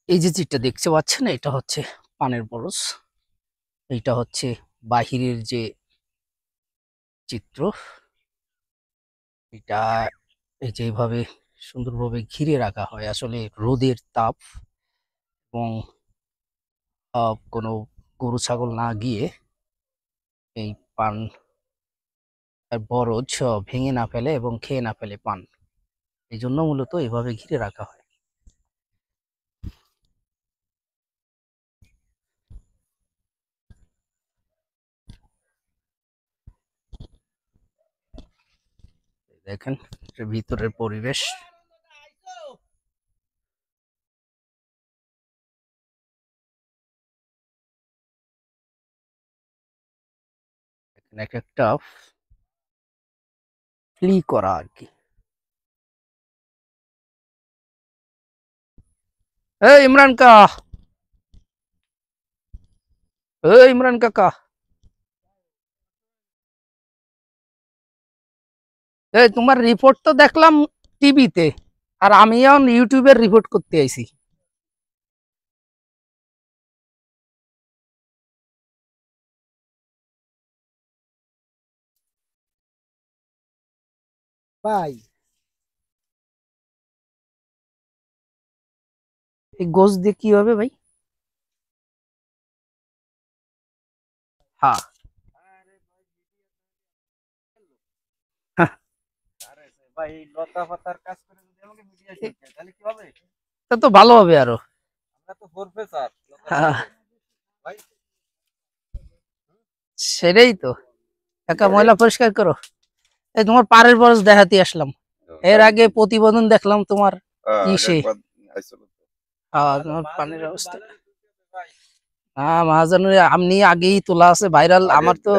এই যে যেটা দেখতে পাচ্ছেন এটা হচ্ছে পানের বরজ। এইটা হচ্ছে বাহিরের যে চিত্র, এটা এই যে এইভাবে সুন্দরভাবে ঘিরে রাখা হয় আসলে রোদের তাপ এবং কোনো গরু ছাগল না গিয়ে এই পান বরজ ভেঙে না ফেলে এবং খেয়ে না ফেলে পান, এই জন্য মূলত এভাবে ঘিরে রাখা হয়। দেখেন ভিতরের পরিবেশ। এক একটা ফ্লি করা আর কি। এই ইমরান কা, এই ইমরান কাকা, এই তোমার রিপোর্ট তো দেখলাম টিভিতে, আর আমিও ইউটিউবের রিপোর্ট করতে আইছি। ভাই এই গোস দিয়ে কি হবে ভাই? হ্যাঁ, ভাই লতা পাতার কাজ করে যদি আমাকে মিডিয়া শিখায় তাহলে কি হবে? তা তো ভালো হবে আরো। আমরা তো প্রফেসর লতা হ্যাঁ, ভাই। সেটাই তো। কাকা ময়লা পরিষ্কার করো। এই তোমার পাড়ের বরজ দেখাতে আসলাম। এর আগে প্রতিবেদন দেখলাম তোমার ইসে। তোমার পানির অবস্থা মহাজনের আমনি আগেই তোলা আছে ভাইরাল, আমার তো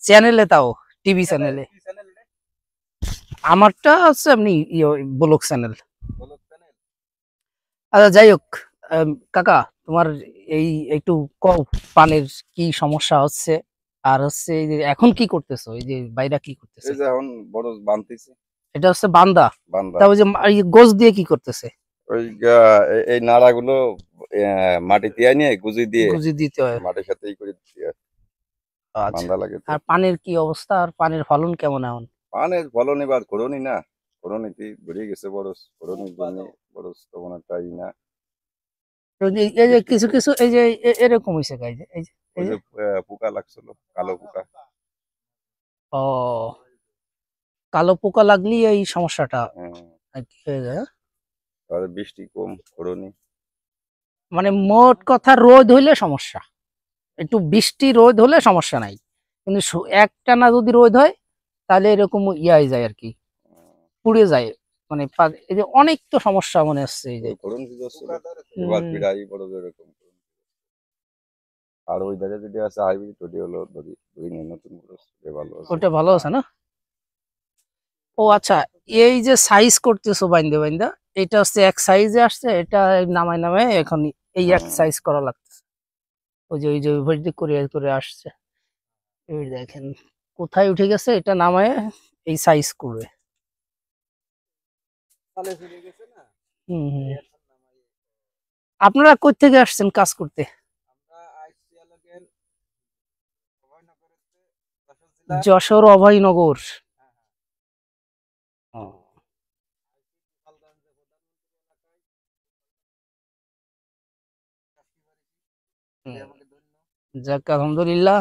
চ্যানেলে, তাও টিভি চ্যানেলে। আমারটা হচ্ছে এমনি ব্লগ চ্যানেল। আচ্ছা যাই হোক, কাকা তোমার এই একটু কও পানির কি সমস্যা হচ্ছে, আর হচ্ছে এই যে এখন কি করতেছো, এই যে বাইরা কি করতেছে? এই যে এখন বড় বানতেছি এটা হচ্ছে বান্দা। বান্দা। তা ওই যে এই গোছ দিয়ে কি করতেছে? ওই এই নাড়াগুলো মাটিতে নিয়ে গুজি দিয়ে গুজি দিতে হয়। মাটির সাথে ই করে দিতে হয়, আচ্ছা, বান্দা লাগে তো। আর পানির কি অবস্থা, আর পানির ফলন কেমন এখন? পানের ফলন এবার করনি না, করনিতে বেরিয়ে গেছে বড়, করনির জন্য বড় তেমন একটা ই না। তো এই যে কিছু কিছু এই যে এরকম হয়েছে এই যে ওই এই যে যে পোকা লাগছিল, কালো পোকা। ও, কালো পোকা লাগলেই এই সমস্যাটা আর কি হয়ে যায়, হ্যাঁ? তাহলে বৃষ্টি কম, করনি। মানে মোট কথা রোদ হইলে সমস্যা, একটু বৃষ্টি রোদ হলে সমস্যা নাই, কিন্তু একটানা যদি রোদ হয় তাহলে এরকম ইয়াই যায় আর কি, পুড়ে যায়। মানে এই যে অনেক তো সমস্যা মনে হচ্ছে এই যে। করনি ছিল এবার বিড়াই বড় এরকম। আর ওই ধারে যদি আছে হাইব্রিড ওটি হলো যদি দুই নিয়ে নতুন করে ভালো আছে। ওটা ভালো আছে না? ও আচ্ছা, এই যে সাইজ করতেছো বাইন্দা বাইন্দা, এটা হচ্ছে এক সাইজে আসছে, এটা নামায় নামায় এখন এই এক সাইজ করা লাগতেছে। ওই যে ওই যে করে করে আসছে, এই দেখেন কোথায় উঠে গেছে, এটা নামায় এই সাইজ করবে। হম হম। আপনারা কই থেকে আসছেন কাজ করতে? যশোর অভয়নগর। ও, হুম, যাক আলহামদুলিল্লাহ।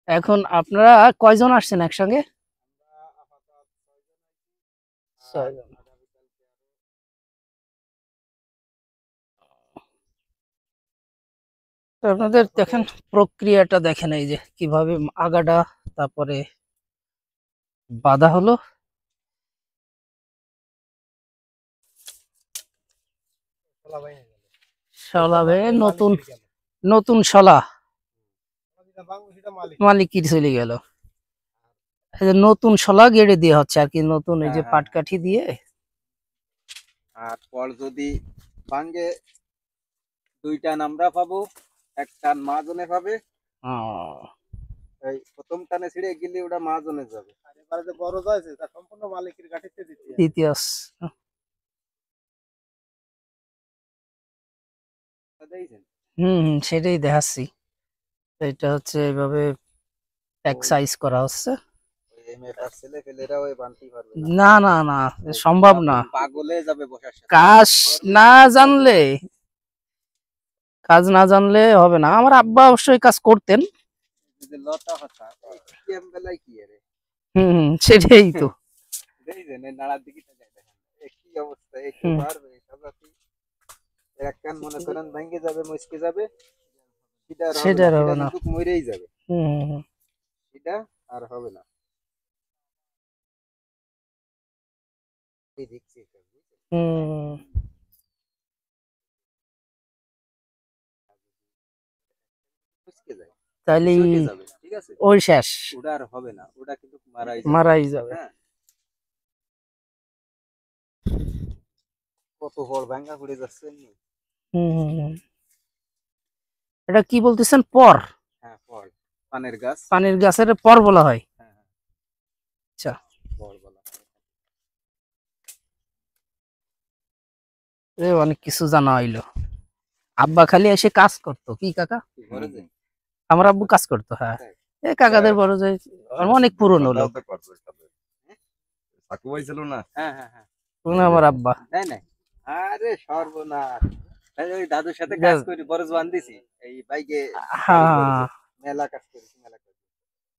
এখন আপনারা কয়জন আসছেন একসঙ্গে? 6 জন। তো আপনাদের দেখেন প্রক্রিয়াটা দেখেন, এই যে কিভাবে আগাটা তারপরে বাঁধা হলো। শলা ভাই নতুন নতুন শলা মালিক চলে গেল। এই যে নতুন শলা গেড়ে দিয়ে হচ্ছে আর কি, নতুন এই যে পাটকাঠি দিয়ে। আর পর যদি ভাঙ্গে 2 টান আমরা পাবো, 1 টান মাহাজনে পাবে। এই প্রথম টানে ছিঁড়ে গেলে ওটা মাহাজনে যাবে, আর এবারে যে বড় আছে তা সম্পূর্ণ মালিকের গাঠিতে দিতে দ্বিতীয় দিয়েছেন? সেটাই দেখাচ্ছি। এটা হচ্ছে এইভাবে এক ওই সাইজ করা হচ্ছে। ওই এমএফআর ছেলে ফেলেরা ওই বানতেই পারবে না। না না না, ও সম্ভব পুরা না। পাগলে যাবে বসার সাথে। কাজ গরমের না ভিতরে জানলে, কাজ না জানলে হবে না। আমার আব্বা অবশ্যই কাজ করতেন। যে লতা পাতা এই কেম বেলায় কি রে? সেটাই তো। দেখছেন এই নাড়ার দিকে তাকায় দেখেন কি অবস্থা, একটু হুম, পারবে সাজাতে? এক কান মনে করেন ভেঙে যাবে, মচকে যাবে, সেটা আর হবে সেটা না, আর সেটা হবে না। কিন্তু মরেই যাবে, হুম সেটা আর হবে না। এই দেখছি এটা, বুঝছেন? হুম, মচকে যায়, তাহলে চটে যাবে, ঠিক আছে? ওই শেষ, ওটা আর হবে না, ওটা কিন্তু মারাই যাবে। মারাই যাবে। হ্যাঁ, কত বড় ভাঙ্গা পড়ে যাচ্ছে এমনি। হুম, এটা কি বলতেছেন? পর? হ্যাঁ, ফল, পানের গাছ। পানির গাছের পর বলা হয়? হ্যাঁ হ্যাঁ, আচ্ছা। ফল বলা হয়। অনেক কিছু জানা হইলো। আব্বা খালি এসে কাজ করতো কি কাকা? কি করে যে? আমার আব্বু কাজ করতো, হ্যাঁ। তাই? এই কাকাদের বড় যে অনেক পুরনো লোক। সাকুবাই ছিল না? হ্যাঁ হ্যাঁ হ্যাঁ, উনি আমার আব্বা। তাই না? আরে সর্বনাশ! এই ওই দাদুর সাথে কাজ করি, বড় জোয়ান দিছি এই বাইকে, গাড়ি করেছে, হ্যাঁ, মেলা কাজ করেছি, মেলা কাজ।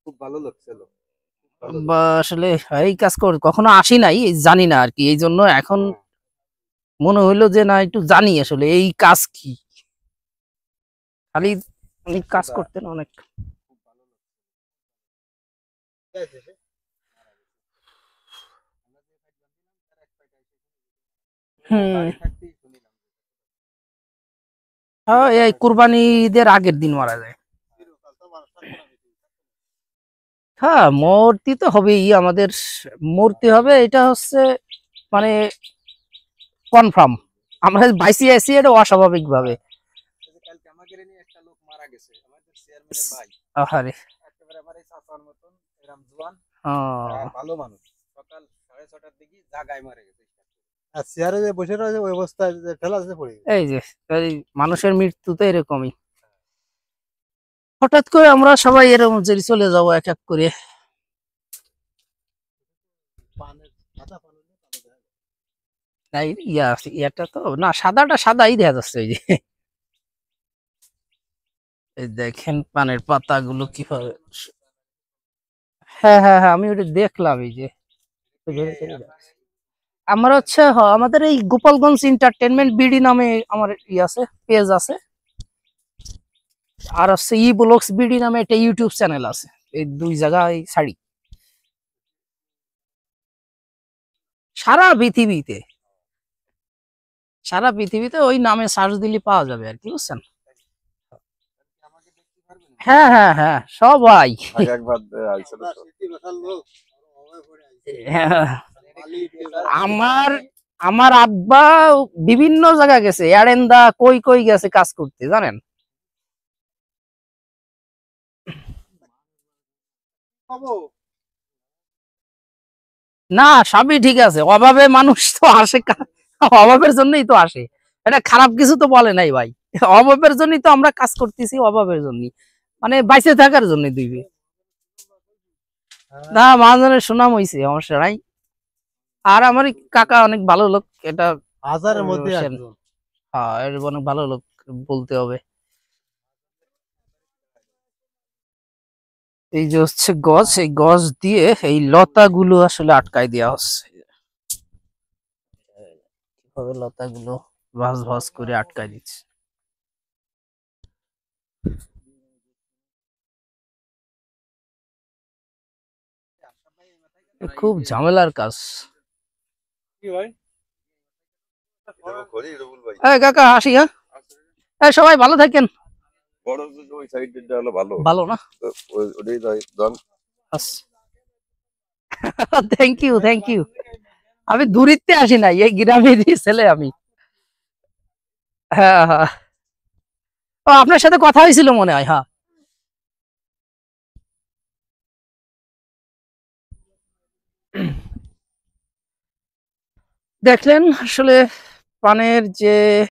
খুব ভালো লোক ছিল, ভালো লোক। বা আসলে এই কাজ কর কখনো আসি নাই, এই জানি না আর কি। এই জন্য এখন হ্যাঁ, মনে হইলো যে না, একটু জানি আসলে এই কাজ কি। খালি উনি কাজ দাদা করতেন অনেক। খুব ভালো লোক। ঠিক আছে, আমরা যে ফাইট বাঁধিলাম, তার এক ফাইট আইসে হুম, বাড়ি থাকতেই শুনিলাম। হ্যাঁ, এই কুরবানি ঈদের আগের দিন মারা যায়। হ্যাঁ, মূর্তি তো হবেই আমাদের, মূর্তি হবে, এটা হচ্ছে মানে কনফার্ম। আমরা বাইসি আছি এটা অস্বাভাবিক ভাবে। এই যে কালকে আমাকে নিয়ে একটা লোক মারা গেছে, আমাদের চেয়ারম্যানের ভাই, আহারে। একেবারে আমার এই চাচার মতন, এরম জোয়ান আর ও, ভালো মানুষ। সকাল 6:30টার দিকে জাগায় মারা গেছে। আর চেয়ারে যে বসে রয়েছে ওই অবস্থায় যে ঠেলা আছে পড়ে গেছে। এই যে এই মানুষের মৃত্যু তো এরকমই। হঠাৎ করে আমরা সবাই এরকম যে চলে যাবো এক এক করে। পানের সাদা পানের নিয়ে কালো দেখা যায়। এই ইয়াটা তো না, সাদাটা সাদাই দেখা যাচ্ছে। ওই যে এই দেখেন পানের পাতাগুলো কিভাবে। হ্যাঁ হ্যাঁ হ্যাঁ, আমি ওটা দেখলাম। এই যে আমার হচ্ছে আমাদের এই গোপালগঞ্জ এন্টারটেনমেন্ট বিডি নামে আমার আছে, পেজ আছে। আর হচ্ছে ই ব্লগস বিডি নামে একটা ইউটিউব চ্যানেল আছে। এই দুই জায়গায় ছাড়ি সারা পৃথিবীতে। সারা পৃথিবীতে ওই নামে সার্চ দিলে পাওয়া যাবে আর কি, বুঝছেন? আমাকে দেখতে পারবেন? হ্যাঁ হ্যাঁ হ্যাঁ, সবাই। আগে একবার আইছিল আমরা তো। সিটি বাসার লোক অভাবে পড়ে আইছে। হ্যাঁ, বালি আমার আমার আব্বা বিভিন্ন জায়গা গেছে, এরেন্দা কই কই গেছে কাজ করতে, জানেন? পাবো। না, সবই ঠিক আছে, অভাবে মানুষ তো আসে অভাবের জন্যই তো আসে। এটা খারাপ কিছু তো বলে নাই ভাই। অভাবের জন্যই তো আমরা কাজ করতেছি, অভাবের জন্যই, মানে বাইচে থাকার জন্য দিবে। না, মহাজনের সুনাম হইছে, সমস্যা নাই। আর আমার এই কাকা অনেক ভালো লোক, এটা হাজারের মধ্যে সেন। একজন। হ্যাঁ, এর অনেক ভালো লোক বলতে হবে। এই যে হচ্ছে গজ, এই গজ দিয়ে এই লতাগুলো আসলে আটকায় দেওয়া হচ্ছে। কিভাবে লতাগুলো ভাঁজ ভাঁজ করে আটকায় দিচ্ছে। এ খুব ঝামেলার কাজ। কি ভাই? করি রবুল ভাই। এই কাকা আসি, হ্যাঁ? এই সবাই ভালো থাকেন। বড় যে ওই সাইডটা হলো ভালো। ভালো না? তো ওটাই যাই দন। Thank you thank you. আমি দূরিত্বে আসি নাই, এই গ্রামেরই ছেলে আমি। হ্যাঁ হ্যাঁ, ও আপনার সাথে কথা হয়েছিল মনে হয়, হ্যাঁ। দেখলেন আসলে পানের যে